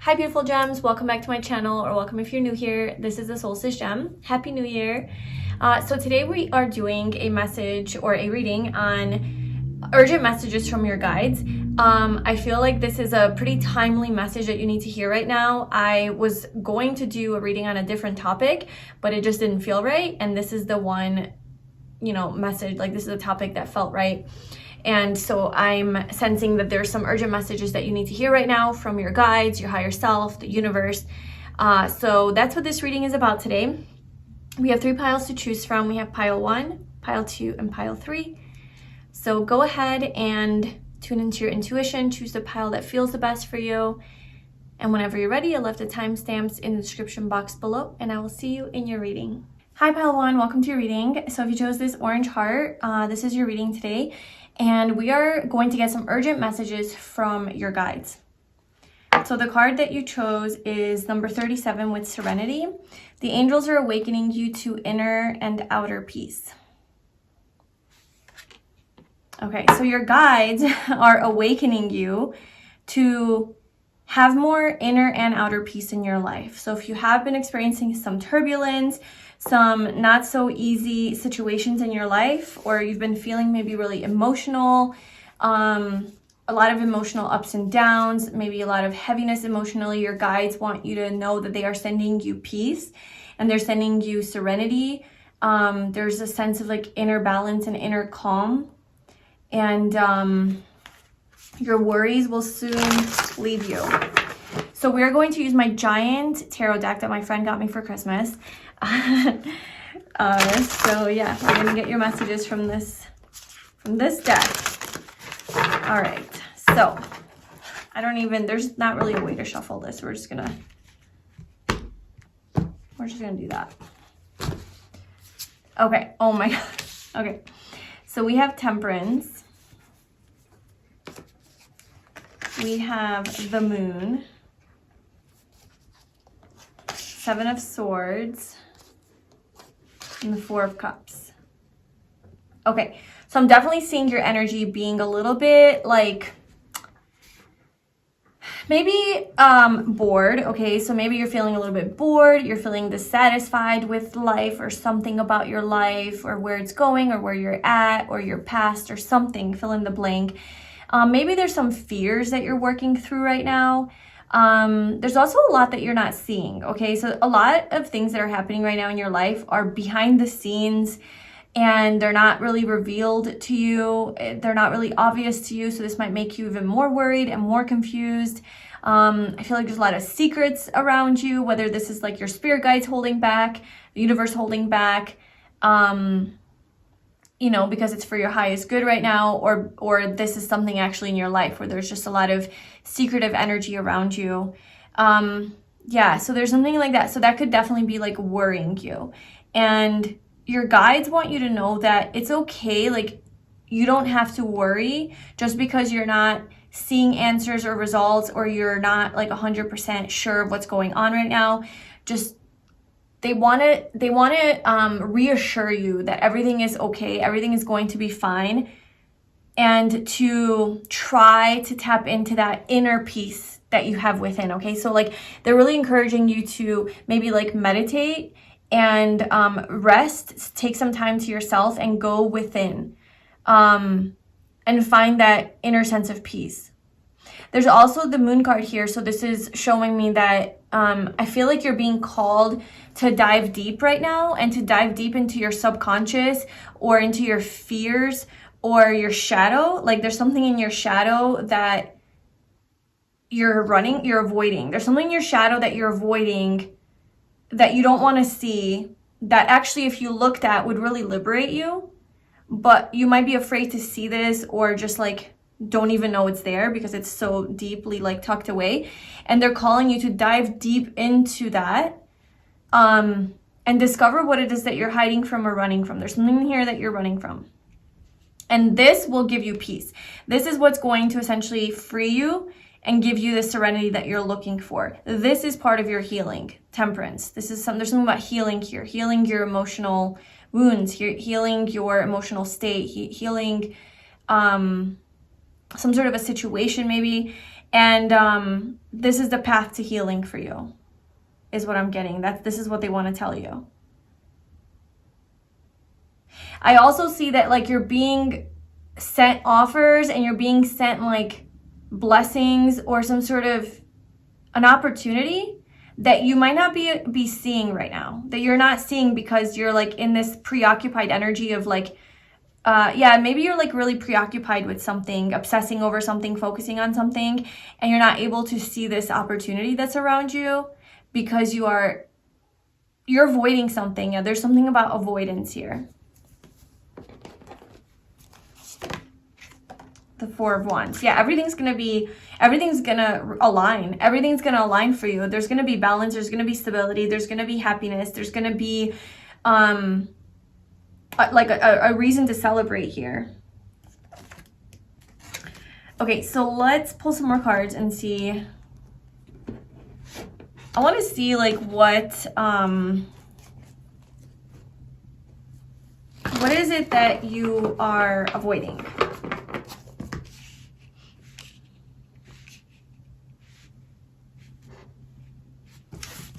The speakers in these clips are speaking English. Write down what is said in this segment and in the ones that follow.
Hi beautiful gems, welcome back to my channel, or welcome if you're new here. This is the Solstice Gem. Happy New Year. So today we are doing a message or a reading on urgent messages from your guides. I feel like this is a pretty timely message that you need to hear right now. I was going to do a reading on a different topic, but it just didn't feel right, and this is the one, message, like this is a topic that felt right. And so I'm sensing that there's some urgent messages that you need to hear right now from your guides, your higher self, the universe. So that's what this reading is about today. We have 3 piles to choose from. We have pile 1, pile 2, and pile 3. So go ahead and tune into your intuition. Choose the pile that feels the best for you. And whenever you're ready, I left the timestamps in the description box below, and I will see you in your reading. Hi pile 1, welcome to your reading. So if you chose this orange heart, this is your reading today. And we are going to get some urgent messages from your guides. So the card that you chose is number 37 with Serenity. The angels are awakening you to inner and outer peace. Okay, so your guides are awakening you to have more inner and outer peace in your life. So if you have been experiencing some turbulence, some not so easy situations in your life, or you've been feeling maybe really emotional, a lot of emotional ups and downs, maybe a lot of heaviness emotionally, your guides want you to know that they are sending you peace and they're sending you serenity. There's a sense of like inner balance and inner calm, and your worries will soon leave you. So we're going to use my giant tarot deck that my friend got me for Christmas. So yeah, we're gonna get your messages from this deck. All right, so there's not really a way to shuffle this. We're just gonna do that. Okay, oh my God. Okay, so we have Temperance. We have the Moon, 7 of Swords, and the 4 of Cups. Okay, so I'm definitely seeing your energy being a little bit like maybe bored. Okay, so maybe you're feeling a little bit bored, you're feeling dissatisfied with life or something about your life or where it's going or where you're at or your past or something, fill in the blank. Maybe there's some fears that you're working through right now. There's also a lot that you're not seeing, okay? So a lot of things that are happening right now in your life are behind the scenes and they're not really revealed to you. They're not really obvious to you. So this might make you even more worried and more confused. I feel like there's a lot of secrets around you, whether this is like your spirit guides holding back, the universe holding back, because it's for your highest good right now, or this is something actually in your life where there's just a lot of secretive energy around you. Yeah, so there's something like that. So that could definitely be like worrying you. And your guides want you to know that it's okay. Like, you don't have to worry just because you're not seeing answers or results, or you're not like 100% sure of what's going on right now. Just They want to reassure you that everything is okay, everything is going to be fine, and to try to tap into that inner peace that you have within, okay? So like they're really encouraging you to maybe like meditate and rest, take some time to yourself and go within and find that inner sense of peace. There's also the Moon card here. So this is showing me that I feel like you're being called to dive deep right now, and to dive deep into your subconscious or into your fears or your shadow. Like there's something in your shadow that you're avoiding. There's something in your shadow that you're avoiding that you don't want to see, that actually if you looked at would really liberate you, but you might be afraid to see this, or just like don't even know it's there because it's so deeply like tucked away. And they're calling you to dive deep into that and discover what it is that you're hiding from or running from. There's something here that you're running from, and this will give you peace. This is what's going to essentially free you and give you the serenity that you're looking for. This is part of your healing, Temperance. There's something about healing here, healing your emotional wounds, healing your emotional state, healing some sort of a situation maybe. And this is the path to healing for you, is what I'm getting. This is what they want to tell you. I also see that like you're being sent offers and you're being sent like blessings or some sort of an opportunity that you might not be seeing right now, that you're not seeing because you're like in this preoccupied energy of like, maybe you're like really preoccupied with something, obsessing over something, focusing on something, and you're not able to see this opportunity that's around you because you're avoiding something. Yeah, there's something about avoidance here. The Four of Wands. Yeah, everything's gonna align. Everything's gonna align for you. There's gonna be balance. There's gonna be stability. There's gonna be happiness. There's gonna be like a reason to celebrate here. Okay, so let's pull some more cards and see. I want to see like what is it that you are avoiding?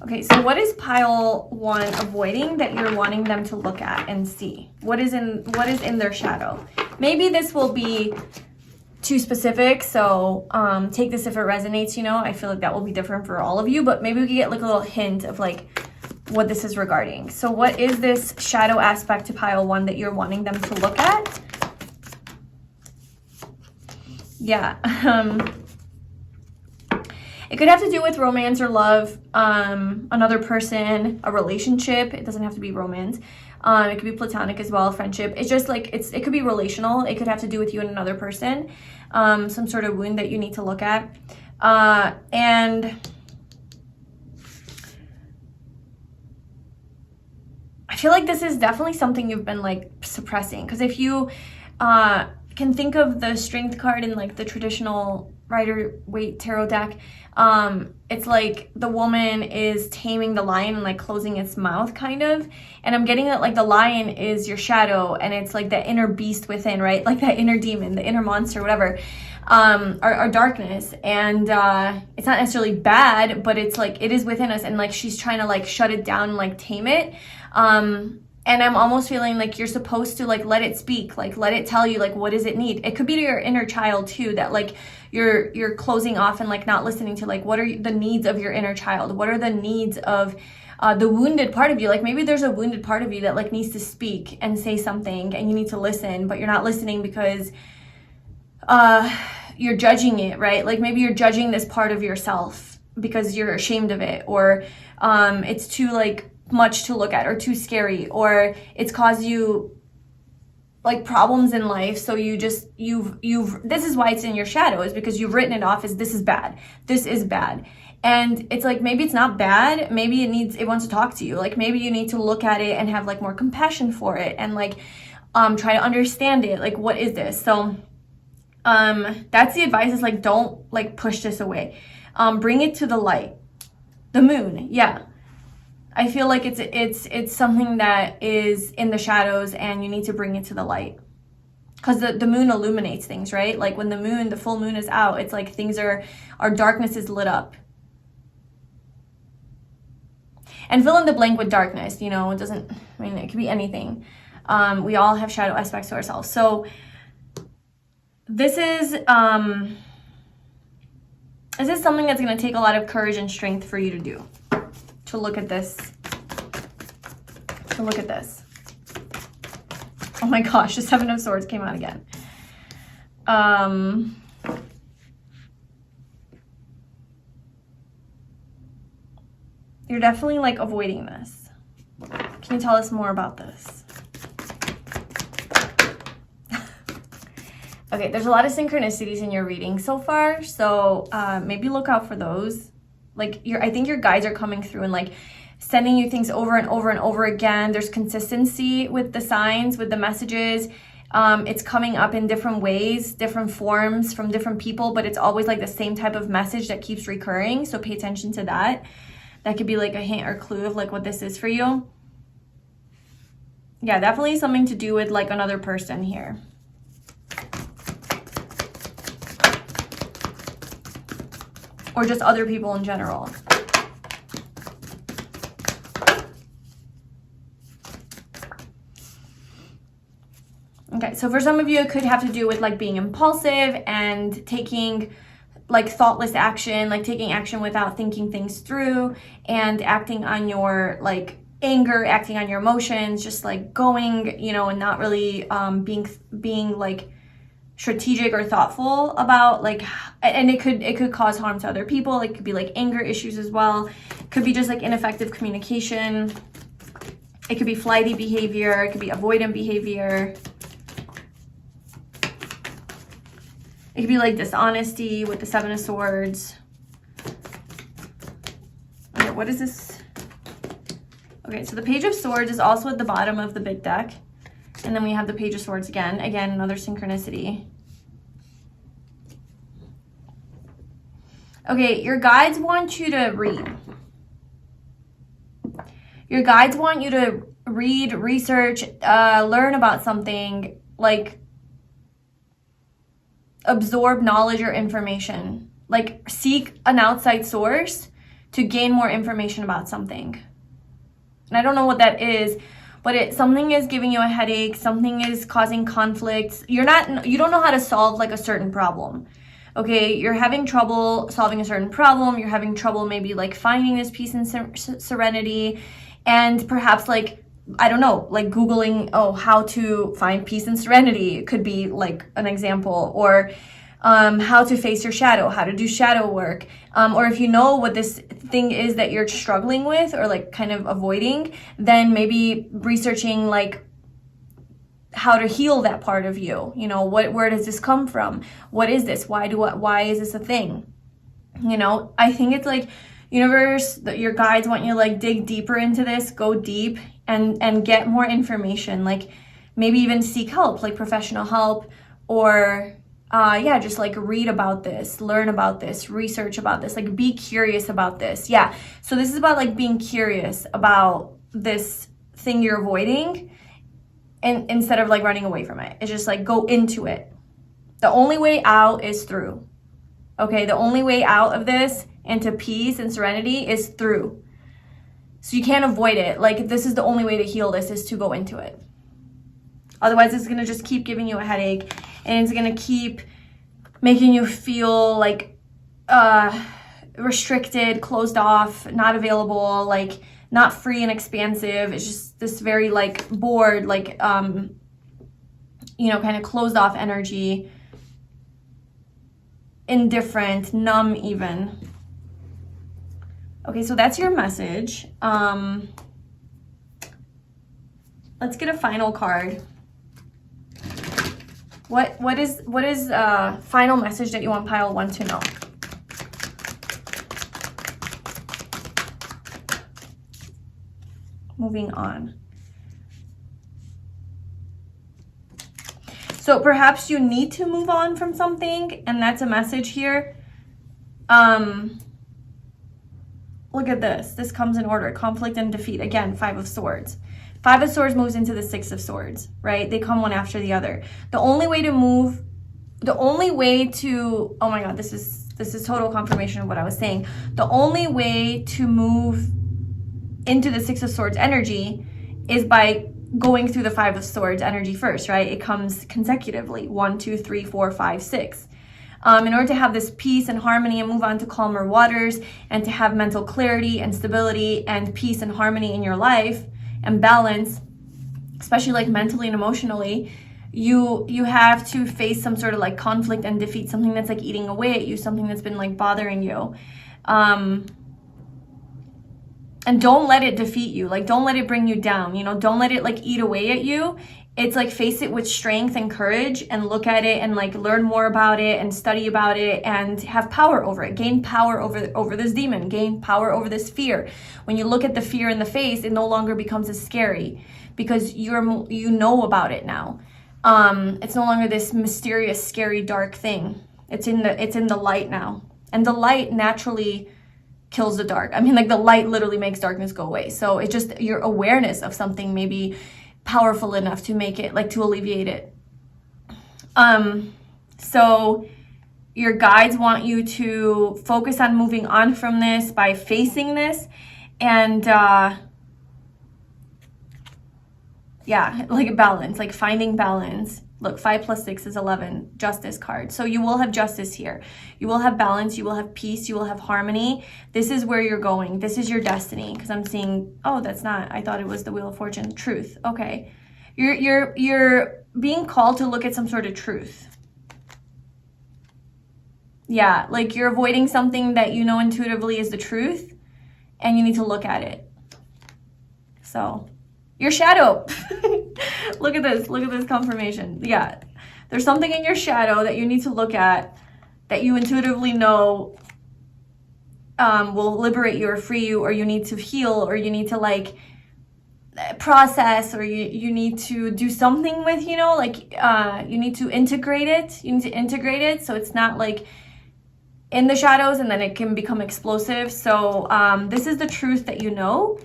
Okay, so what is pile 1 avoiding that you're wanting them to look at and see? What is in their shadow? Maybe this will be too specific, so take this if it resonates, you know. I feel like that will be different for all of you, but maybe we could get like a little hint of like what this is regarding. So what is this shadow aspect to pile 1 that you're wanting them to look at? Yeah. It could have to do with romance or love, another person, a relationship. It doesn't have to be romance. It could be platonic as well, friendship. It's just like, it could be relational. It could have to do with you and another person. Some sort of wound that you need to look at. And I feel like this is definitely something you've been like suppressing. Because if you can think of the Strength card in like the traditional Rider-Waite tarot deck, it's like the woman is taming the lion and like closing its mouth kind of, and I'm getting that like the lion is your shadow and it's like the inner beast within, right? Like that inner demon, the inner monster, whatever, or darkness, and it's not necessarily bad, but it's like it is within us, and like she's trying to like shut it down and like tame it. And I'm almost feeling like you're supposed to like let it speak, like let it tell you like what does it need. It could be to your inner child too, that like you're closing off and like not listening to like what are the needs of your inner child, what are the needs of the wounded part of you. Like maybe there's a wounded part of you that like needs to speak and say something, and you need to listen, but you're not listening because you're judging it, right? Like maybe you're judging this part of yourself because you're ashamed of it, or it's too like much to look at, or too scary, or it's caused you like problems in life, so you've this is why it's in your shadow, is because you've written it off as this is bad, and it's like maybe it's not bad, maybe it wants to talk to you, like maybe you need to look at it and have like more compassion for it, and like try to understand it, like what is this. So that's the advice, is like don't like push this away, bring it to the light. The moon, yeah, I feel like it's something that is in the shadows and you need to bring it to the light, because the moon illuminates things, right? Like when the full moon is out, it's like things our darkness is lit up. And fill in the blank with darkness, you know, it could be anything. We all have shadow aspects to ourselves. So this is something that's going to take a lot of courage and strength for you to do. To look at this. Oh my gosh, the Seven of Swords came out again. You're definitely like avoiding this. Can you tell us more about this? Okay, there's a lot of synchronicities in your reading so far, so maybe look out for those. Like I think your guides are coming through and like sending you things over and over and over again. There's consistency with the signs, with the messages. It's coming up in different ways, different forms from different people, but it's always like the same type of message that keeps recurring. So pay attention to that. That could be like a hint or clue of like what this is for you. Yeah, definitely something to do with like another person here. or just other people in general. Okay, so for some of you, it could have to do with like being impulsive and taking like thoughtless action, like taking action without thinking things through and acting on your like anger, acting on your emotions, just like going, you know, and not really being like strategic or thoughtful about like, and it could cause harm to other people. It could be like anger issues as well. It could be just like ineffective communication. It could be flighty behavior. It could be avoidant behavior. It could be like dishonesty with the Seven of Swords. Okay, what is this? Okay, so the Page of Swords is also at the bottom of the big deck. And then we have the Page of Swords again. Again, another synchronicity. Okay, your guides want you to read. Your guides want you to read, research, learn about something, like absorb knowledge or information. Like seek an outside source to gain more information about something. And I don't know what that is, but something is giving you a headache, something is causing conflicts. You don't know how to solve like a certain problem. Okay, you're having trouble solving a certain problem. You're having trouble maybe like finding this peace and serenity, and perhaps like, I don't know, like Googling, how to find peace and serenity could be like an example, or how to face your shadow, how to do shadow work, or if you know what this thing is that you're struggling with or like kind of avoiding, then maybe researching like how to heal that part of you. You know, where does this come from? What is this? Why is this a thing? You know, I think it's like universe, your guides want you to like dig deeper into this, go deep and get more information, like maybe even seek help, like professional help, or just like read about this, learn about this, research about this, like be curious about this. Yeah, so this is about like being curious about this thing you're avoiding, and instead of like running away from it. It's just like go into it. The only way out is through. Okay, the only way out of this into peace and serenity is through. So you can't avoid it. Like this is the only way to heal this, is to go into it. Otherwise it's gonna just keep giving you a headache, and it's gonna keep making you feel like restricted, closed off, not available, like not free and expansive. It's just this very like bored, like kind of closed off energy, indifferent, numb even. Okay, so that's your message. Let's get a final card. What is final message that you want pile 1 to know? Moving on. So perhaps you need to move on from something, and that's a message here. Look at this. This comes in order. Conflict and defeat. Again, 5 of Swords. 5 of Swords moves into the 6 of Swords, right? They come one after the other. The only way to, oh my God, this is total confirmation of what I was saying. The only way to move into the 6 of Swords energy is by going through the 5 of Swords energy first, right? It comes consecutively, 1, 2, 3, 4, 5, 6. In order to have this peace and harmony and move on to calmer waters, and to have mental clarity and stability and peace and harmony in your life and balance, especially like mentally and emotionally, you have to face some sort of like conflict and defeat, something that's like eating away at you, something that's been like bothering you. And don't let it defeat you. Like, don't let it bring you down. You know, don't let it like eat away at you. It's like face it with strength and courage, and look at it and like learn more about it and study about it and have power over it. Gain power over this demon. Gain power over this fear. When you look at the fear in the face, it no longer becomes as scary because you know about it now. It's no longer this mysterious, scary, dark thing. It's in the light now, and the light naturally kills the dark. I mean, like the light literally makes darkness go away. So it's just your awareness of something maybe powerful enough to make it, like, to alleviate it. So your guides want you to focus on moving on from this by facing this. And yeah, like balance, like finding balance. Look, 5 + 6 is 11, justice card. So you will have justice here. You will have balance, you will have peace, you will have harmony. This is where you're going. This is your destiny. Because I'm seeing, oh, that's not, I thought it was the Wheel of Fortune. Truth, okay. You're being called to look at some sort of truth. Yeah, like you're avoiding something that you know intuitively is the truth, and you need to look at it. So, your shadow. Look at this confirmation. Yeah, there's something in your shadow that you need to look at that you intuitively know will liberate you or free you, or you need to heal, or you need to like process, or you need to do something with, you know, like you need to integrate it. You need to integrate it so it's not like in the shadows and then it can become explosive. So this is the truth that you know.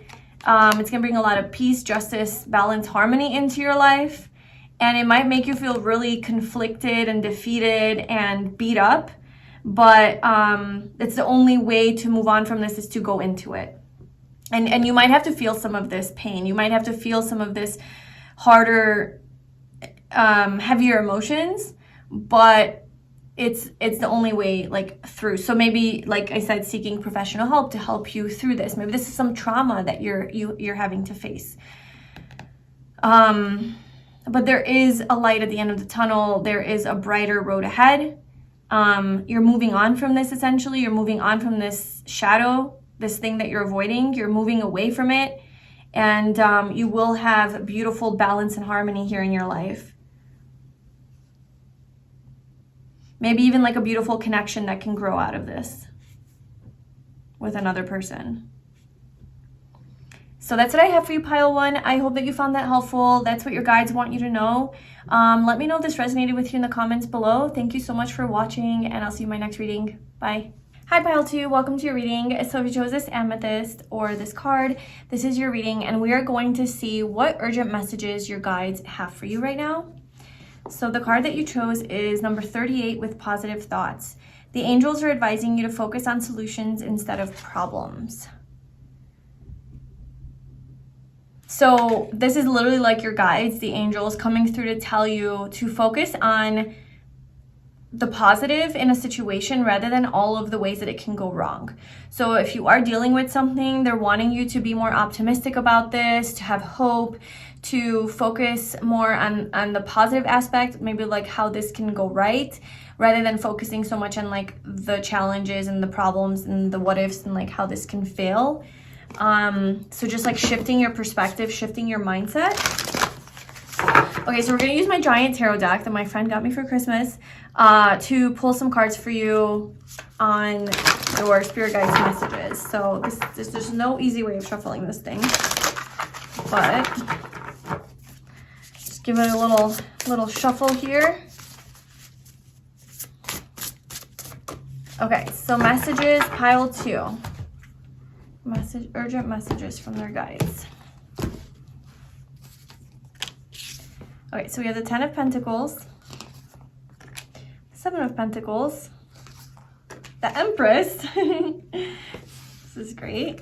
It's gonna bring a lot of peace, justice, balance, harmony into your life. And it might make you feel really conflicted and defeated and beat up. But it's the only way to move on from this is to go into it. And you might have to feel some of this pain. You might have to feel some of this harder, heavier emotions, but it's the only way like through. So maybe, like I said, seeking professional help to help you through this. Maybe this is some trauma that you're having to face. But there is a light at the end of the tunnel. There is a brighter road ahead. You're moving on from this, essentially. You're moving on from this shadow, this thing that you're avoiding. You're moving away from it. And you will have beautiful balance and harmony here in your life. Maybe even like a beautiful connection that can grow out of this with another person. So that's what I have for you, Pile 1. I hope that you found that helpful. That's what your guides want you to know. Let me know if this resonated with you in the comments below. Thank you so much for watching, and I'll see you in my next reading. Bye. Hi, Pile 2. Welcome to your reading. So if you chose this amethyst or this card, this is your reading, and we are going to see what urgent messages your guides have for you right now. So the card that you chose is number 38 with positive thoughts. The angels are advising you to focus on solutions instead of problems. So this is literally like your guides, the angels, coming through to tell you to focus on the positive in a situation rather than all of the ways that it can go wrong. So if you are dealing with something, they're wanting you to be more optimistic about this, to have hope, to focus more on the positive aspect, maybe like how this can go right, rather than focusing so much on like the challenges and the problems and the what ifs and like how this can fail. So just like shifting your perspective, shifting your mindset. Okay, so we're gonna use my giant tarot deck that my friend got me for Christmas to pull some cards for you on your spirit guides messages. So there's no easy way of shuffling this thing, but just give it a little shuffle here. Okay, so messages, Pile 2. Urgent messages from their guides. Okay, so we have the 10 of Pentacles, 7 of Pentacles, the Empress, this is great,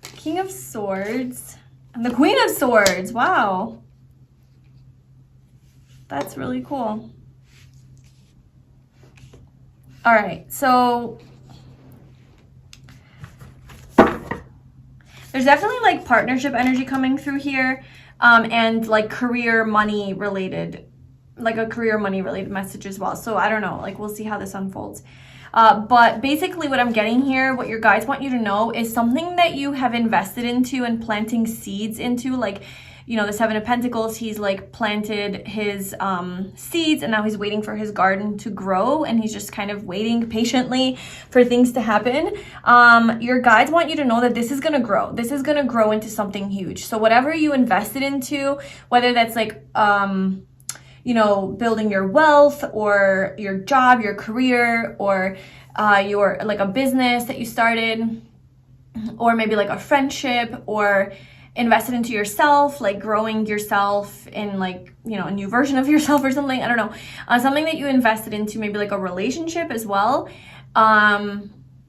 King of Swords, and the Queen of Swords. Wow, that's really cool. All right, so there's definitely like partnership energy coming through here, and like career money related, like a career money related message as well. So I don't know, like we'll see how this unfolds. But basically what I'm getting here, what your guides want you to know is something that you have invested into and planting seeds into. Like, you know, the 7 of Pentacles, he's like planted his seeds, and now he's waiting for his garden to grow, and he's just kind of waiting patiently for things to happen. Your guides want you to know that this is gonna grow. This is gonna grow into something huge. So whatever you invested into, whether that's like, you know, building your wealth or your job, your career, or your like a business that you started, or maybe like a friendship, or invested into yourself, like growing yourself in like, you know, a new version of yourself or something. I don't know. Something that you invested into, maybe like a relationship as well.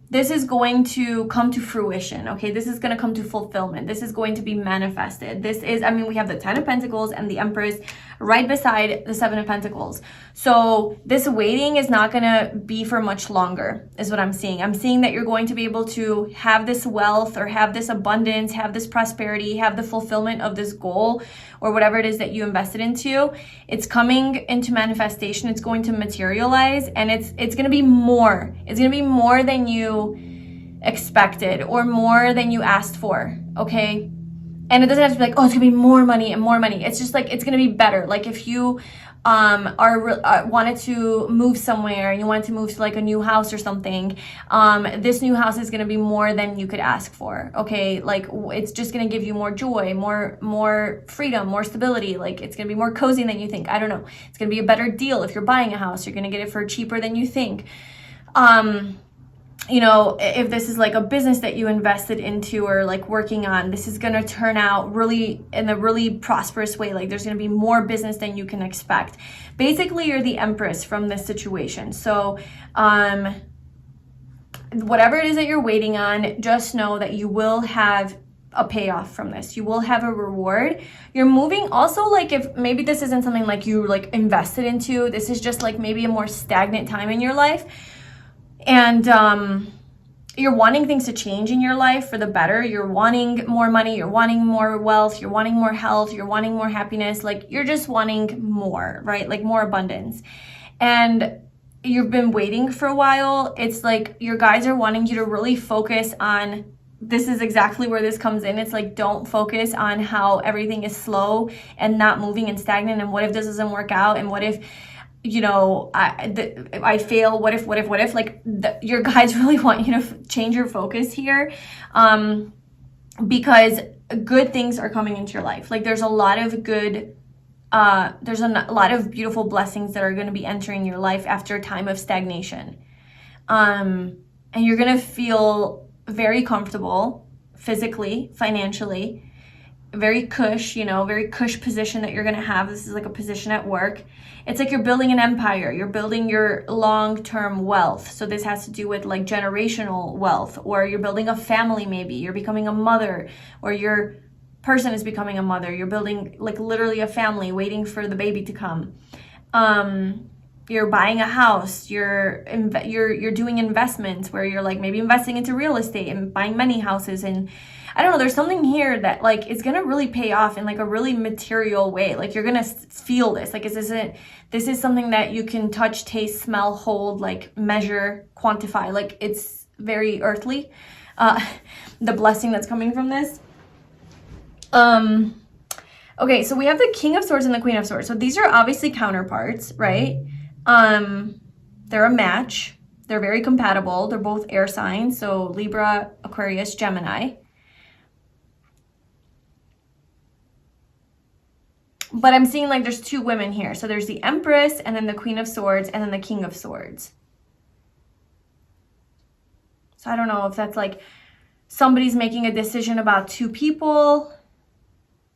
This is going to come to fruition, okay? This is going to come to fulfillment. This is going to be manifested. This is, I mean, we have the 10 of Pentacles and the Empress right beside the 7 of Pentacles. So this waiting is not going to be for much longer, is what I'm seeing. I'm seeing that you're going to be able to have this wealth or have this abundance, have this prosperity, have the fulfillment of this goal or whatever it is that you invested into. It's coming into manifestation. It's going to materialize, and it's going to be more. It's going to be more than you expected or more than you asked for, okay? And it doesn't have to be like, oh, it's gonna be more money and more money. It's just like, it's gonna be better. Like if you wanted to move somewhere and you wanted to move to like a new house or something, this new house is gonna be more than you could ask for, okay? Like it's just gonna give you more joy, more freedom, more stability. Like it's gonna be more cozy than you think. I don't know. It's gonna be a better deal. If you're buying a house, you're gonna get it for cheaper than you think. You know, if this is like a business that you invested into or like working on, this is going to turn out really in a really prosperous way. Like there's going to be more business than you can expect. Basically, you're the Empress from this situation. So, whatever it is that you're waiting on, just know that you will have a payoff from this. You will have a reward. You're moving also, like if maybe this isn't something like you like invested into, this is just like maybe a more stagnant time in your life. And you're wanting things to change in your life for the better. You're wanting more money. You're wanting more wealth. You're wanting more health. You're wanting more happiness. Like you're just wanting more, right? Like more abundance. And you've been waiting for a while. It's like your guides are wanting you to really focus on, this is exactly where this comes in. It's like, don't focus on how everything is slow and not moving and stagnant. And what if this doesn't work out? And what if, you know, I fail, what if, like your guides really want you to change your focus here, because good things are coming into your life. Like there's a lot of good, there's a lot of beautiful blessings that are going to be entering your life after a time of stagnation. And you're going to feel very comfortable physically, financially, very cush, you know, very cush position that you're going to have. This is like a position at work. It's like you're building an empire. You're building your long-term wealth. So this has to do with like generational wealth, or you're building a family maybe. You're becoming a mother, or your person is becoming a mother. You're building like literally a family waiting for the baby to come. You're buying a house. You're doing investments where you're like maybe investing into real estate and buying many houses. And I don't know, there's something here that like is gonna really pay off in like a really material way. Like you're gonna feel this. Like this is something that you can touch, taste, smell, hold, like measure, quantify. Like it's very earthly. The blessing that's coming from this. Okay, so we have the King of Swords and the Queen of Swords. So these are obviously counterparts, right? They're a match. They're very compatible. They're both air signs. So Libra, Aquarius, Gemini. But I'm seeing like there's two women here. So there's the Empress and then the Queen of Swords and then the King of Swords. So I don't know if that's like somebody's making a decision about two people.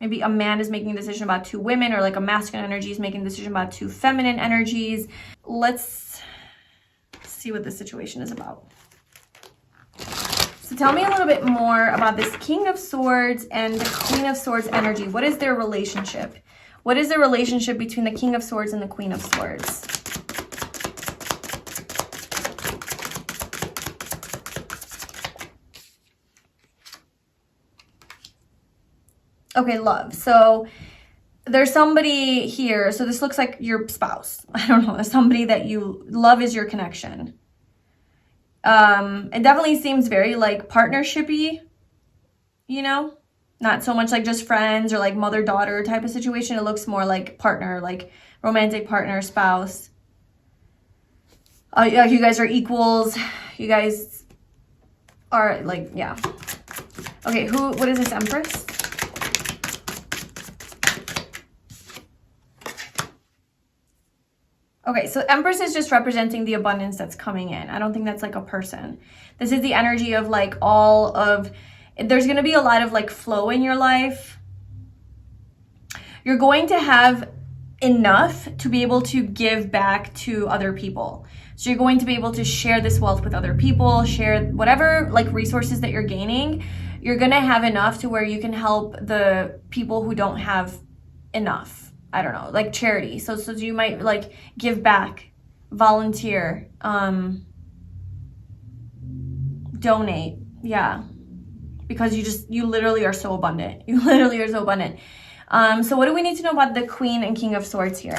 Maybe a man is making a decision about two women, or like a masculine energy is making a decision about two feminine energies. Let's see what the situation is about. So tell me a little bit more about this King of Swords and the Queen of Swords energy. What is their relationship? What is the relationship between the King of Swords and the Queen of Swords? Okay, love. So there's somebody here. So this looks like your spouse. I don't know. There's somebody that you love is your connection. It definitely seems very like partnership-y, you know? Not so much like just friends or like mother-daughter type of situation. It looks more like partner, like romantic partner, spouse. You guys are equals. You guys are like, yeah. Okay, what is this, Empress? Okay, so Empress is just representing the abundance that's coming in. I don't think that's like a person. This is the energy of like all of, There's going to be a lot of like flow in your life. You're going to have enough to be able to give back to other people. So you're going to be able to share this wealth with other people, share whatever like resources that you're gaining. You're going to have enough to where you can help the people who don't have enough. I don't know, like charity. So you might like give back, volunteer, donate. Yeah. Because you literally are so abundant. You literally are so abundant. So what do we need to know about the Queen and King of Swords here?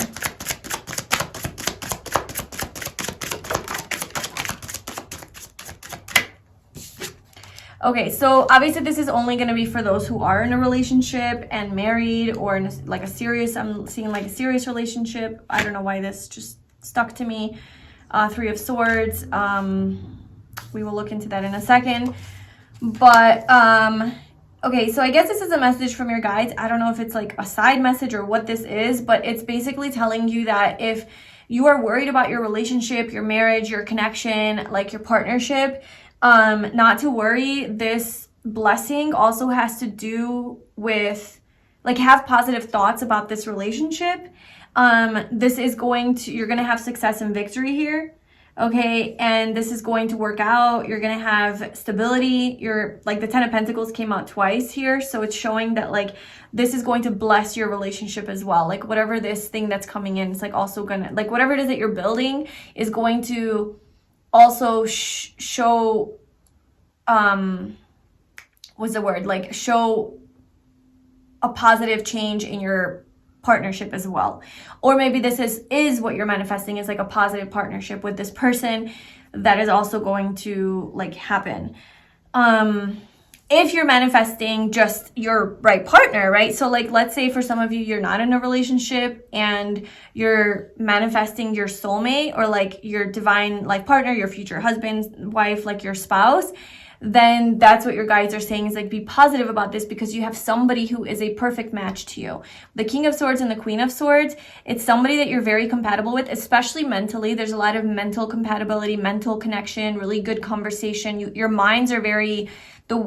Okay, so obviously this is only going to be for those who are in a relationship and married, or in like a serious, I'm seeing like a serious relationship. I don't know why this just stuck to me. Three of Swords. We will look into that in a second. But, okay, so I guess this is a message from your guides. I don't know if it's like a side message or what this is, but it's basically telling you that if you are worried about your relationship, your marriage, your connection, like your partnership, not to worry. This blessing also has to do with like have positive thoughts about this relationship. This is you're going to have success and victory here. Okay. And this is going to work out. You're going to have stability. Like the 10 of Pentacles came out twice here. So it's showing that like this is going to bless your relationship as well. Like whatever this thing that's coming in, it's like also going to, like whatever it is that you're building is going to also show, what's the word? Like show a positive change in your partnership as well. Or maybe this is what you're manifesting, is like a positive partnership with this person that is also going to like happen. If you're manifesting just your right partner, right? So like, let's say for some of you, you're not in a relationship and you're manifesting your soulmate or like your divine life partner, your future husband, wife, like your spouse, then that's what your guides are saying is like, be positive about this because you have somebody who is a perfect match to you. The King of Swords and the Queen of Swords, it's somebody that you're very compatible with, especially mentally. There's a lot of mental compatibility, mental connection, really good conversation. Your minds are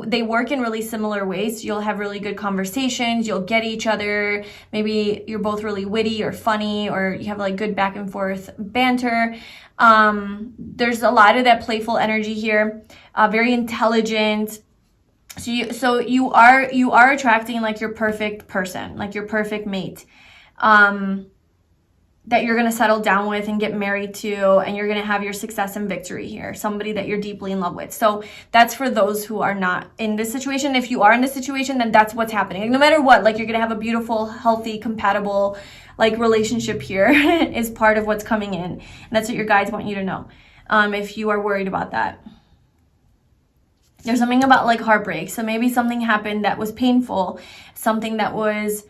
they work in really similar ways. So you'll have really good conversations. You'll get each other. Maybe you're both really witty or funny, or you have like good back and forth banter. There's a lot of that playful energy here. Very intelligent. So you are attracting like your perfect person, like your perfect mate. That you're going to settle down with and get married to, and you're going to have your success and victory here. Somebody that you're deeply in love with. So that's for those who are not in this situation. If you are in this situation, then that's what's happening. Like, no matter what, like you're going to have a beautiful, healthy, compatible like relationship here is part of what's coming in. And that's what your guides want you to know. If you are worried about that. There's something about like heartbreak. So maybe something happened that was painful. Something that was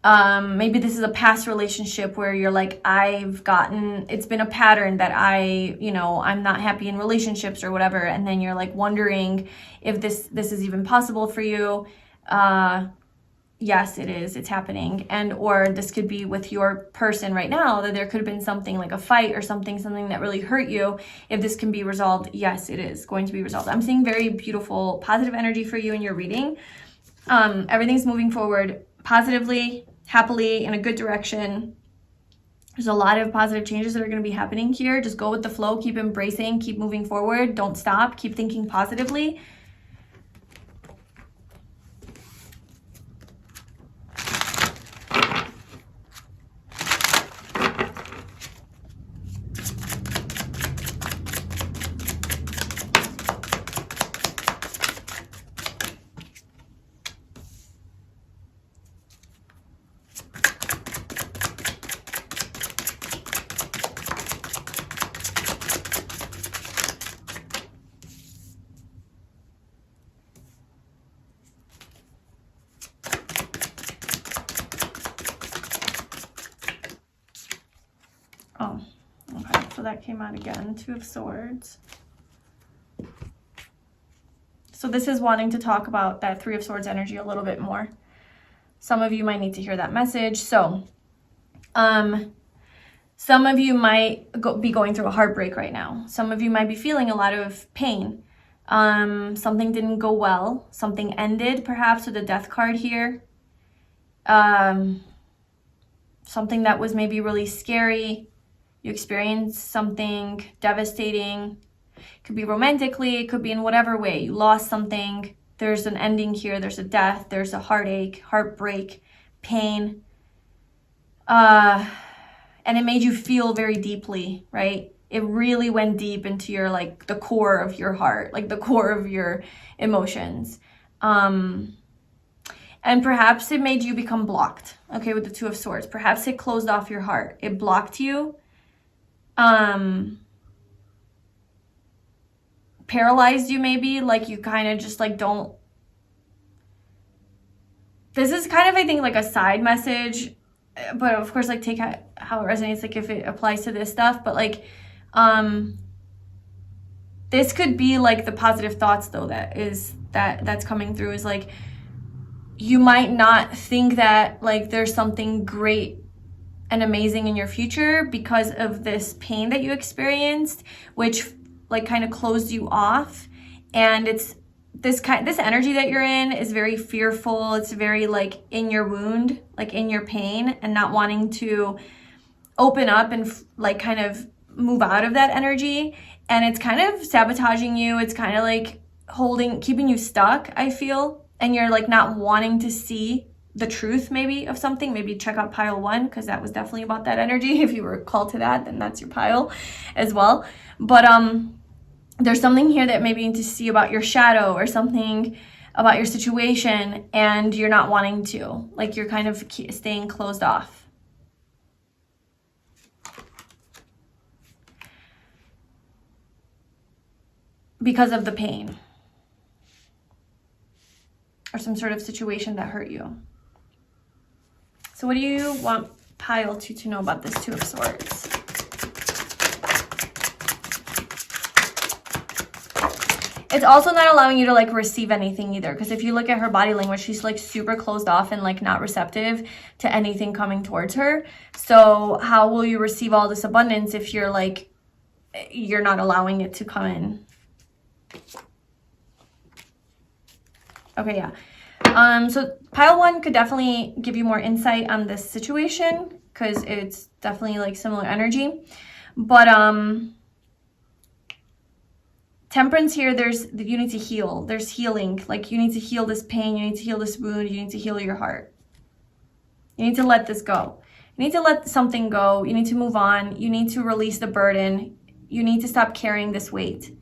maybe this is a past relationship where you're like, it's been a pattern that I'm not happy in relationships or whatever. And then you're like wondering if this is even possible for you. Yes, it is. It's happening. Or this could be with your person right now, that there could have been something like a fight or something that really hurt you. If this can be resolved, yes, it is going to be resolved. I'm seeing very beautiful, positive energy for you in your reading. Everything's moving forward positively, happily, in a good direction. There's a lot of positive changes that are going to be happening here. Just go with the flow, keep embracing, keep moving forward. Don't stop, keep thinking positively. Oh, okay, so that came out again, Two of Swords. So this is wanting to talk about that Three of Swords energy a little bit more. Some of you might need to hear that message. So, some of you might be going through a heartbreak right now. Some of you might be feeling a lot of pain. Something didn't go well. Something ended, perhaps, with the death card here. Something that was maybe really scary. You experienced something devastating. It could be romantically, it could be in whatever way. You lost something. There's an ending here. There's a death. There's a heartache, heartbreak, pain. And it made you feel very deeply, right? It really went deep into your, like, the core of your heart, like the core of your emotions. And perhaps it made you become blocked, okay, with the Two of Swords. Perhaps it closed off your heart. It blocked you. Paralyzed you, maybe, like you kind of just like don't. This is kind of, I think, like a side message, but of course, like, take how it resonates, like if it applies to this stuff. But like, this could be like the positive thoughts though that's coming through is like, you might not think that like there's something great and amazing in your future because of this pain that you experienced, which like kind of closed you off. And it's this energy that you're in is very fearful. It's very like in your wound, like in your pain, and not wanting to open up and like kind of move out of that energy. And it's kind of sabotaging you. It's kind of like keeping you stuck, I feel. And you're like not wanting to see the truth maybe of something. Maybe check out pile 1, because that was definitely about that energy. If you were called to that, then that's your pile as well. But there's something here that maybe you need to see about your shadow or something about your situation, and you're not wanting to. Like you're kind of staying closed off. Because of the pain. Or some sort of situation that hurt you. So what do you want pile 2 to know about this Two of Swords? It's also not allowing you to like receive anything either. Because if you look at her body language, she's like super closed off and like not receptive to anything coming towards her. So how will you receive all this abundance if you're like, you're not allowing it to come in? Okay, yeah. So pile 1 could definitely give you more insight on this situation because it's definitely like similar energy. But Temperance here, you need to heal. There's healing. Like you need to heal this pain. You need to heal this wound. You need to heal your heart. You need to let this go. You need to let something go. You need to move on. You need to release the burden. You need to stop carrying this weight.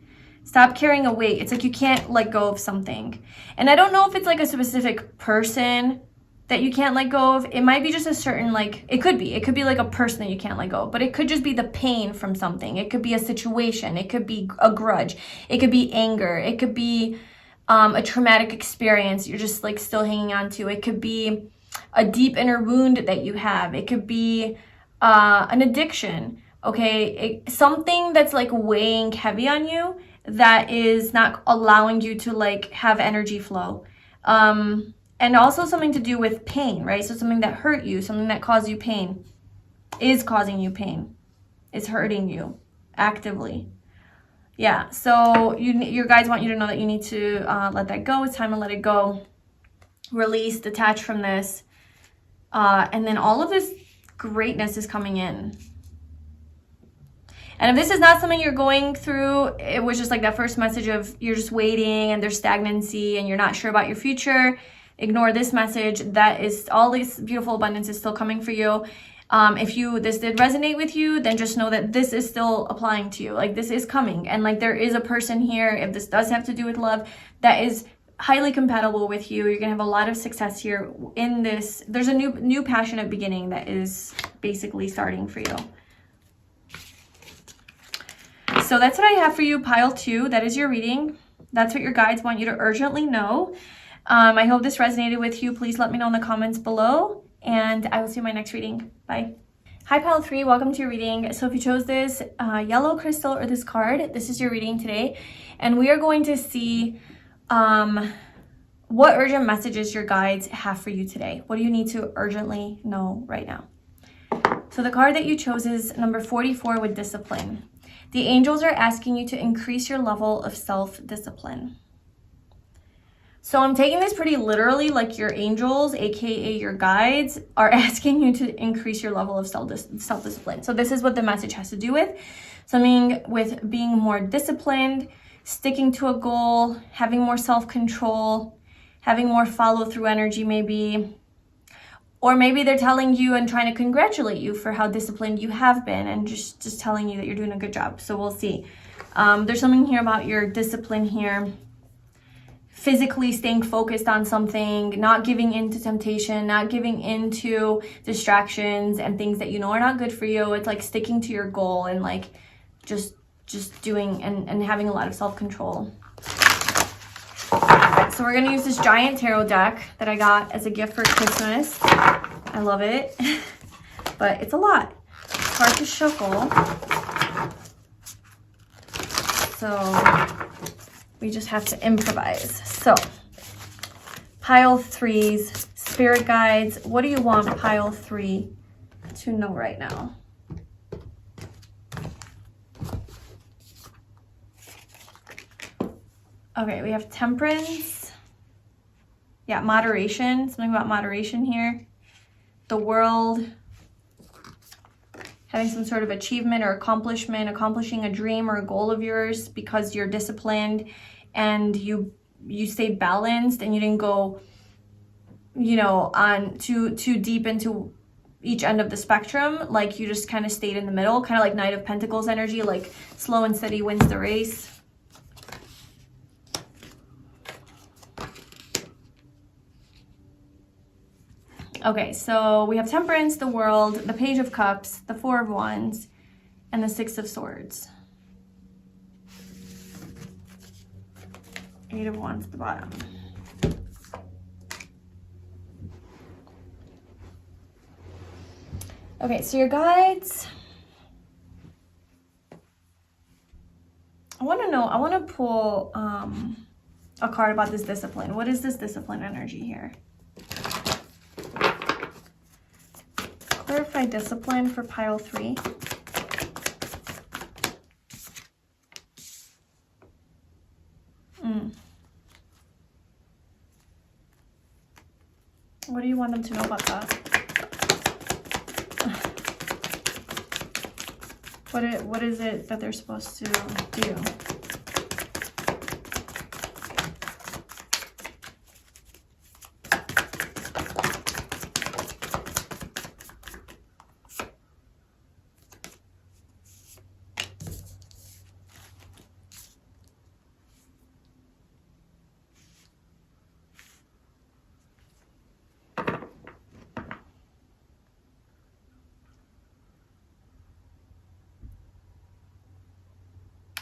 Stop carrying a weight. It's like you can't let go of something. And I don't know if it's like a specific person that you can't let go of. It might be just a certain, like, it could be like a person that you can't let go of, but it could just be the pain from something. It could be a situation. It could be a grudge. It could be anger. It could be a traumatic experience you're just like still hanging on to. It could be a deep inner wound that you have. It could be an addiction. Okay. Something that's like weighing heavy on you that is not allowing you to like have energy flow. And also something to do with pain, right? So something that hurt you, something that caused you pain, is causing you pain, is hurting you actively. Yeah, so your guides want you to know that you need to let that go. It's time to let it go. Release, detach from this. And then all of this greatness is coming in. And if this is not something you're going through, it was just like that first message of you're just waiting and there's stagnancy and you're not sure about your future, ignore this message. That is, all this beautiful abundance is still coming for you. If this did resonate with you, then just know that this is still applying to you. Like this is coming. And like there is a person here, if this does have to do with love, that is highly compatible with you. You're going to have a lot of success here in this. There's a new passionate beginning that is basically starting for you. So that's what I have for you, pile 2. That is your reading. That's what your guides want you to urgently know. I hope this resonated with you. Please let me know in the comments below, and I will see you in my next reading. Bye. Hi, pile 3. Welcome to your reading. So if you chose this yellow crystal or this card, this is your reading today. And we are going to see what urgent messages your guides have for you today. What do you need to urgently know right now? So the card that you chose is number 44 with discipline. The angels are asking you to increase your level of self-discipline. So I'm taking this pretty literally, like your angels, aka your guides, are asking you to increase your level of self-discipline. So this is what the message has to do with. Something with being more disciplined, sticking to a goal, having more self-control, having more follow-through energy maybe. Or maybe they're telling you and trying to congratulate you for how disciplined you have been and just telling you that you're doing a good job. So we'll see. There's something here about your discipline here. Physically staying focused on something, not giving into temptation, not giving into distractions and things that you know are not good for you. It's like sticking to your goal and like just doing and having a lot of self-control. So we're gonna use this giant tarot deck that I got as a gift for Christmas. I love it, but it's a lot. It's hard to shuffle. So we just have to improvise. So, pile 3s, spirit guides. What do you want pile 3 to know right now? Okay, we have temperance. Yeah, moderation. Something about moderation here. The world. Having some sort of achievement or accomplishment, accomplishing a dream or a goal of yours because you're disciplined and you stayed balanced and you didn't go, you know, on too deep into each end of the spectrum. Like you just kind of stayed in the middle, kind of like Knight of Pentacles energy, like slow and steady wins the race. Okay, so we have Temperance, the World, the Page of Cups, the Four of Wands, and the Six of Swords. 8 of Wands at the bottom. Okay, so your guides. I want to pull a card about this discipline. What is this discipline energy here? Clarify discipline for pile 3. What do you want them to know about that? What is it that they're supposed to do?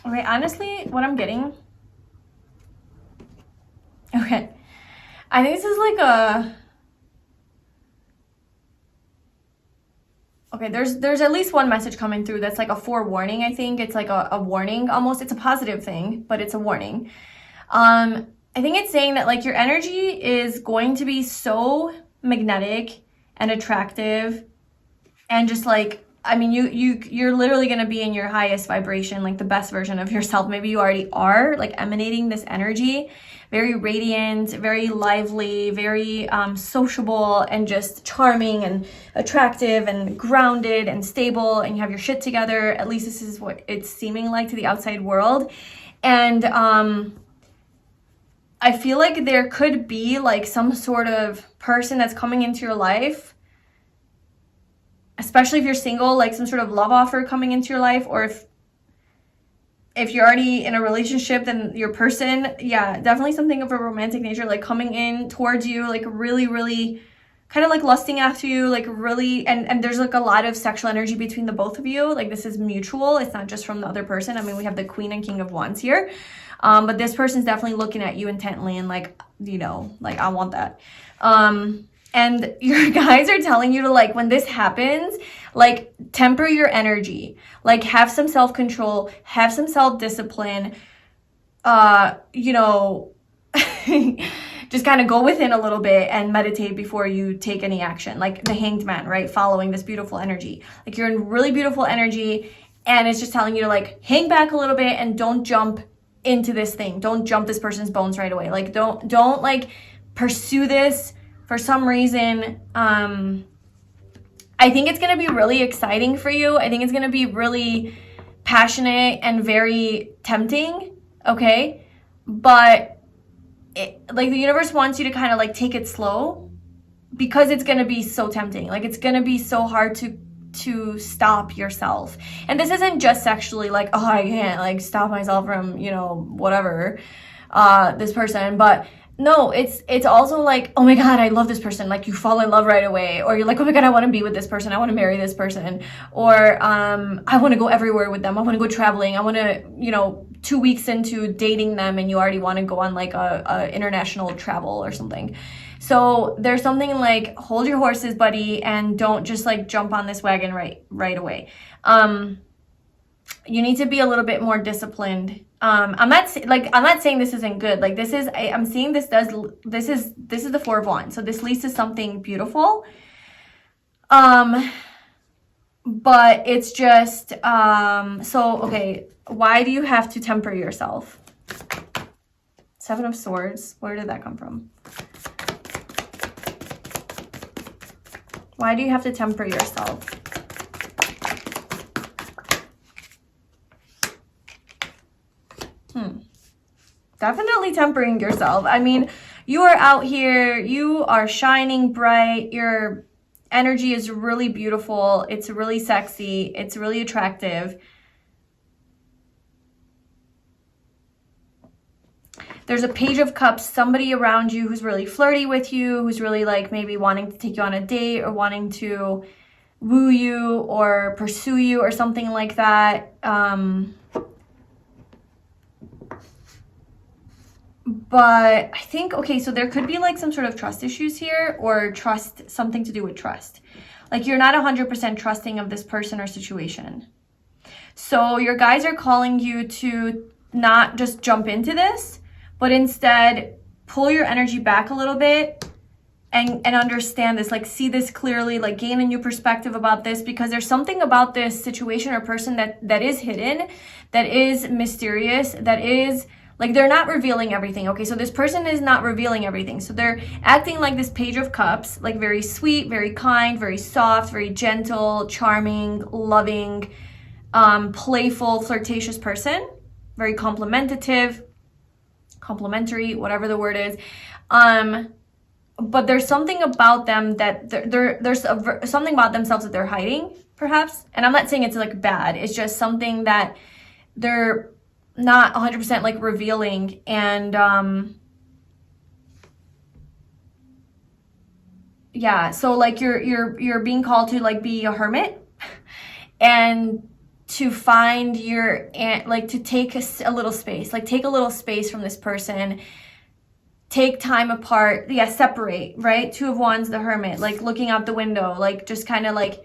Okay, honestly, what I'm getting, okay, I think this is like okay, there's at least one message coming through that's like a forewarning. I think it's like a warning almost. It's a positive thing, but it's a warning. I think it's saying that like your energy is going to be so magnetic and attractive and just like, I mean, you're literally going to be in your highest vibration, like the best version of yourself. Maybe you already are, like emanating this energy, very radiant, very lively, very sociable, and just charming and attractive and grounded and stable, and you have your shit together. At least this is what it's seeming like to the outside world. And I feel like there could be like some sort of person that's coming into your life, especially if you're single, like some sort of love offer coming into your life, or if you're already in a relationship, then your person, yeah, definitely something of a romantic nature, like coming in towards you, like really, really kind of like lusting after you, like really, and there's like a lot of sexual energy between the both of you. Like this is mutual. It's not just from the other person. I mean, we have the Queen and King of Wands here. But this person's definitely looking at you intently and like, you know, like I want that. And your guys are telling you to like, when this happens, like temper your energy, like have some self-control, have some self-discipline, you know, just kind of go within a little bit and meditate before you take any action. Like the Hanged Man, right? Following this beautiful energy. Like you're in really beautiful energy And it's just telling you to like hang back a little bit and don't jump into this thing. Don't jump this person's bones right away. Like don't like pursue this for some reason. I think it's going to be really exciting for you. I think it's going to be really passionate and very tempting, okay? But like the universe wants you to kind of like take it slow because it's going to be so tempting. Like it's going to be so hard to stop yourself. And this isn't just sexually like, oh, I can't like stop myself from, you know, whatever, this person, but no, it's also like, oh my God, I love this person. Like you fall in love right away. Or you're like, oh my God, I want to be with this person. I want to marry this person. Or I want to go everywhere with them. I want to go traveling. I want to, you know, 2 weeks into dating them and you already want to go on like a international travel or something. So there's something like, hold your horses, buddy, and don't just like jump on this wagon right away. You need to be a little bit more disciplined. I'm not saying this isn't good. Like I'm seeing this is the Four of Wands. So this leads to something beautiful. But it's just, so, okay. Why do you have to temper yourself? Seven of Swords. Where did that come from? Why do you have to temper yourself? Definitely tempering yourself. I mean, you are out here, you are shining bright, your energy is really beautiful, it's really sexy, it's really attractive. There's a Page of Cups, somebody around you who's really flirty with you, who's really like maybe wanting to take you on a date or wanting to woo you or pursue you or something like that. But I think, okay, so there could be like some sort of trust issues here or something to do with trust. Like you're not 100% trusting of this person or situation. So your guides are calling you to not just jump into this, but instead pull your energy back a little bit and understand this, like see this clearly, like gain a new perspective about this, because there's something about this situation or person that is hidden, that is mysterious, that is like they're not revealing everything. Okay, so this person is not revealing everything. So they're acting like this Page of Cups, like very sweet, very kind, very soft, very gentle, charming, loving, playful, flirtatious person, very complimentary, whatever the word is. But there's something about them that there's something about themselves that they're hiding, perhaps. And I'm not saying it's like bad. It's just something that they're not 100% like revealing. And yeah, so like you're being called to like be a hermit and to find like to take a little space, like take a little space from this person, take time apart, separate, right? Two of Wands, the Hermit, like looking out the window, like just kind of like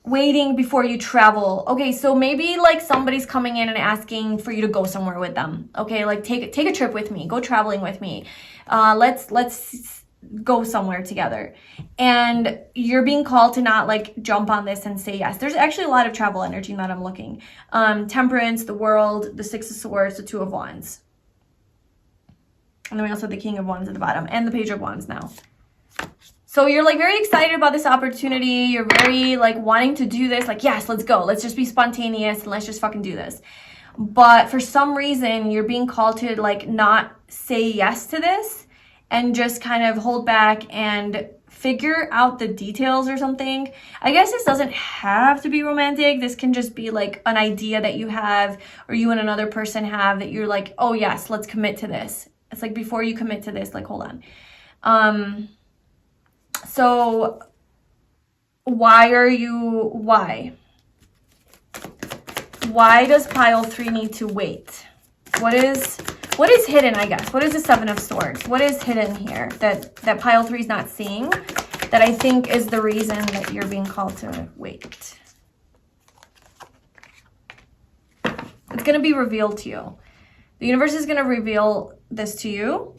waiting before you travel. Okay, so maybe like somebody's coming in and asking for you to go somewhere with them. Okay, like take a trip with me, go traveling with me. Let's go somewhere together. And you're being called to not like jump on this and say yes. There's actually a lot of travel energy that I'm looking. Temperance, the World, the Six of Swords, the Two of Wands. And then we also have the King of Wands at the bottom and the Page of Wands now. So you're like very excited about this opportunity. You're very like wanting to do this. Like, yes, let's go. Let's just be spontaneous and let's just fucking do this. But for some reason, you're being called to like not say yes to this and just kind of hold back and figure out the details or something. I guess this doesn't have to be romantic. This can just be like an idea that you have or you and another person have that you're like, oh yes, let's commit to this. It's like before you commit to this, like, hold on. So why does pile 3 need to wait? What is hidden, I guess? What is the Seven of Swords? What is hidden here that pile 3 is not seeing that I think is the reason that you're being called to wait? It's going to be revealed to you. The universe is going to reveal this to you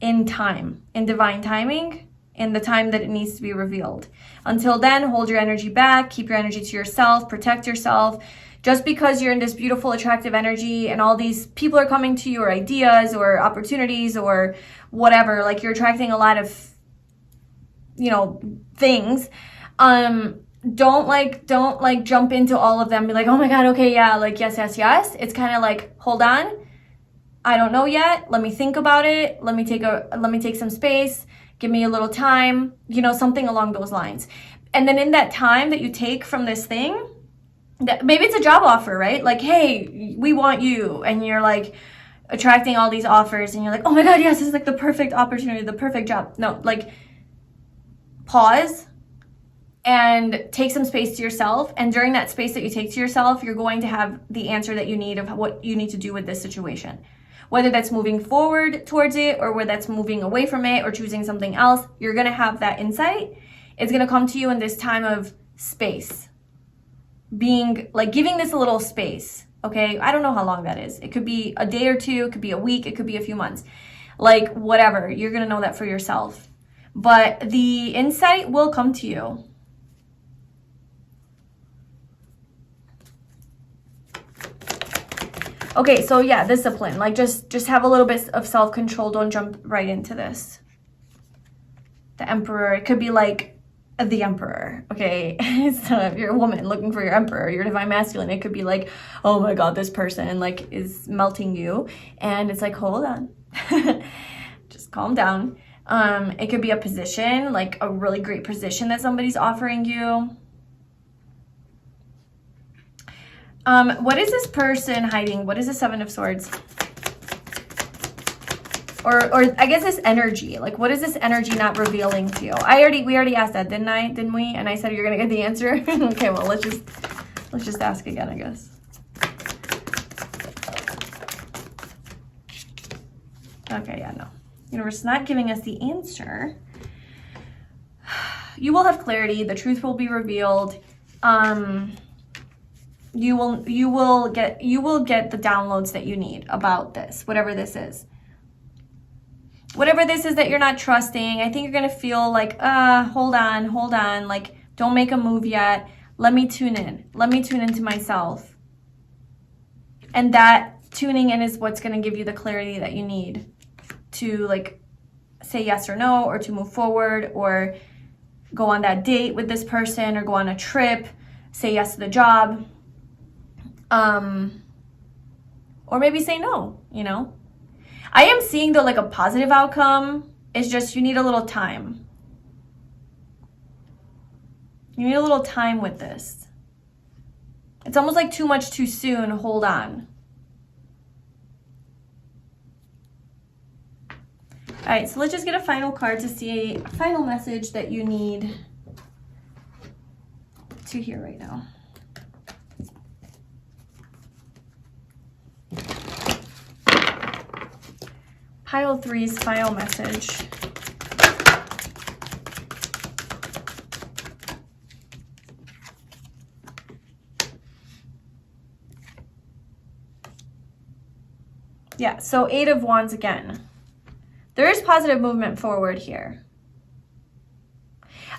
in time, in divine timing, in the time that it needs to be revealed. Until then, hold your energy back, keep your energy to yourself, protect yourself. Just because you're in this beautiful, attractive energy and all these people are coming to you, or ideas or opportunities or whatever, like you're attracting a lot of, you know, things, don't jump into all of them, be like, oh my God, okay, yeah, like yes. It's kind of like, hold on, I don't know yet, let me think about it, let me take some space, give me a little time, you know, something along those lines. And then in that time that you take from this thing, that maybe it's a job offer, right? Like, hey, we want you, and you're like attracting all these offers and you're like, oh my God, yes, this is like the perfect opportunity, the perfect job. No, like pause and take some space to yourself. And during that space that you take to yourself, you're going to have the answer that you need of what you need to do with this situation. Whether that's moving forward towards it or whether that's moving away from it or choosing something else, you're going to have that insight. It's going to come to you in this time of space. Being like giving this a little space, okay? I don't know how long that is. It could be a day or two, it could be a week, it could be a few months. Like whatever, you're going to know that for yourself. But the insight will come to you. Okay, so yeah, discipline. Like just have a little bit of self-control. Don't jump right into this. The Emperor, it could be like the Emperor, okay? So if you're a woman looking for your Emperor, your Divine Masculine, it could be like, oh my God, this person like is melting you. And it's like, hold on. Just calm down. It could be a position, like a really great position that somebody's offering you. What is this person hiding? What is the Seven of Swords? Or I guess this energy. Like, what is this energy not revealing to you? We already asked that, didn't we? And I said you're gonna get the answer. Okay, well let's just ask again, I guess. Okay, yeah, no. Universe is not giving us the answer. You will have clarity. The truth will be revealed. You will get the downloads that you need about this, whatever this is. Whatever this is that you're not trusting, I think you're going to feel like, hold on, like, don't make a move yet. Let me tune in. Let me tune into myself. And that tuning in is what's going to give you the clarity that you need to, like, say yes or no, or to move forward, or go on that date with this person, or go on a trip, say yes to the job. Or maybe say no, you know. I am seeing though like a positive outcome. It's just you need a little time. You need a little time with this. It's almost like too much too soon. Hold on. All right, so let's just get a final card to see a final message that you need to hear right now. Pile 3's final message. Yeah, so 8 of Wands again. There is positive movement forward here.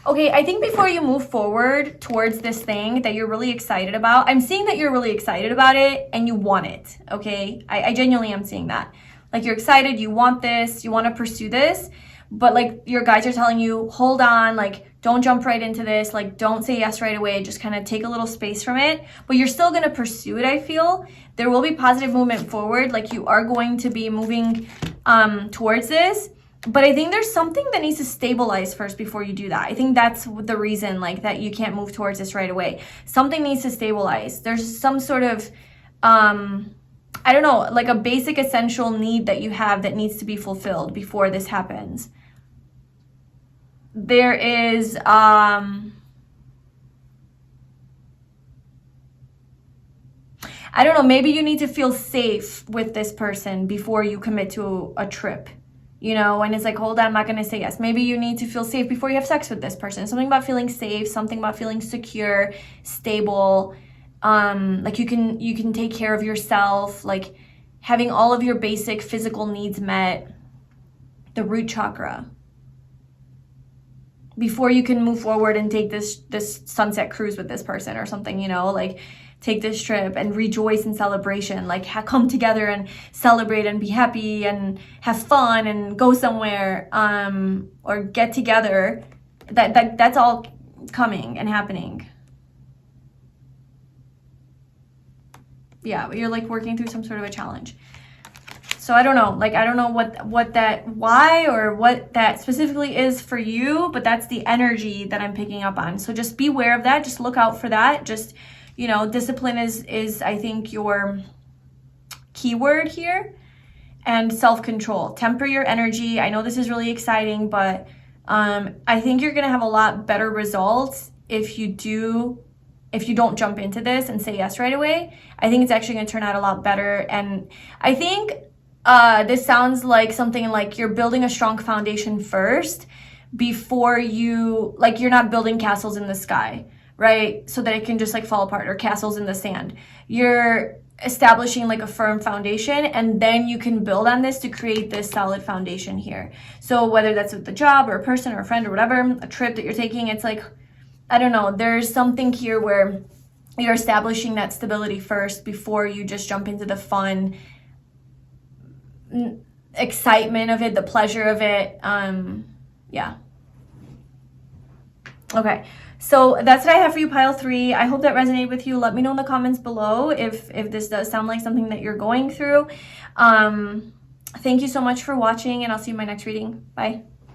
Okay, I think before you move forward towards this thing that you're really excited about, I'm seeing that you're really excited about it and you want it, okay? I genuinely am seeing that. Like you're excited, you want this, you want to pursue this, but like your guides are telling you, hold on, like don't jump right into this, like don't say yes right away, just kind of take a little space from it, but you're still going to pursue it, I feel. There will be positive movement forward, like you are going to be moving towards this, but I think there's something that needs to stabilize first before you do that. I think that's the reason like that you can't move towards this right away. Something needs to stabilize. There's some sort of I don't know, like a basic essential need that you have that needs to be fulfilled before this happens. There is, I don't know, maybe you need to feel safe with this person before you commit to a trip, you know, and it's like, hold on, I'm not going to say yes. Maybe you need to feel safe before you have sex with this person. Something about feeling safe, something about feeling secure, stable, like you can take care of yourself, like having all of your basic physical needs met. The root chakra. before you can move forward and take this sunset cruise with this person or something, you know, like take this trip and rejoice in celebration, like come together and celebrate and be happy and have fun and go somewhere, or get together. That's all coming and happening. Yeah, you're like working through some sort of a challenge. So I don't know, like, I don't know why or what that specifically is for you, but that's the energy that I'm picking up on. So just be aware of that. Just look out for that. Just, you know, discipline is I think your keyword here, and self-control. Temper your energy. I know this is really exciting, but I think you're going to have a lot better results if you don't jump into this and say yes right away. I think it's actually going to turn out a lot better. And I think this sounds like something like you're building a strong foundation first before you're not building castles in the sky, right? So that it can just like fall apart, or castles in the sand. You're establishing like a firm foundation, and then you can build on this to create this solid foundation here. So whether that's with the job or a person or a friend or whatever, a trip that you're taking, it's like, I don't know, there's something here where you're establishing that stability first before you just jump into the fun excitement of it, the pleasure of it. Yeah. Okay. So that's what I have for you, pile 3. I hope that resonated with you. Let me know in the comments below if this does sound like something that you're going through. Thank you so much for watching, and I'll see you in my next reading. Bye.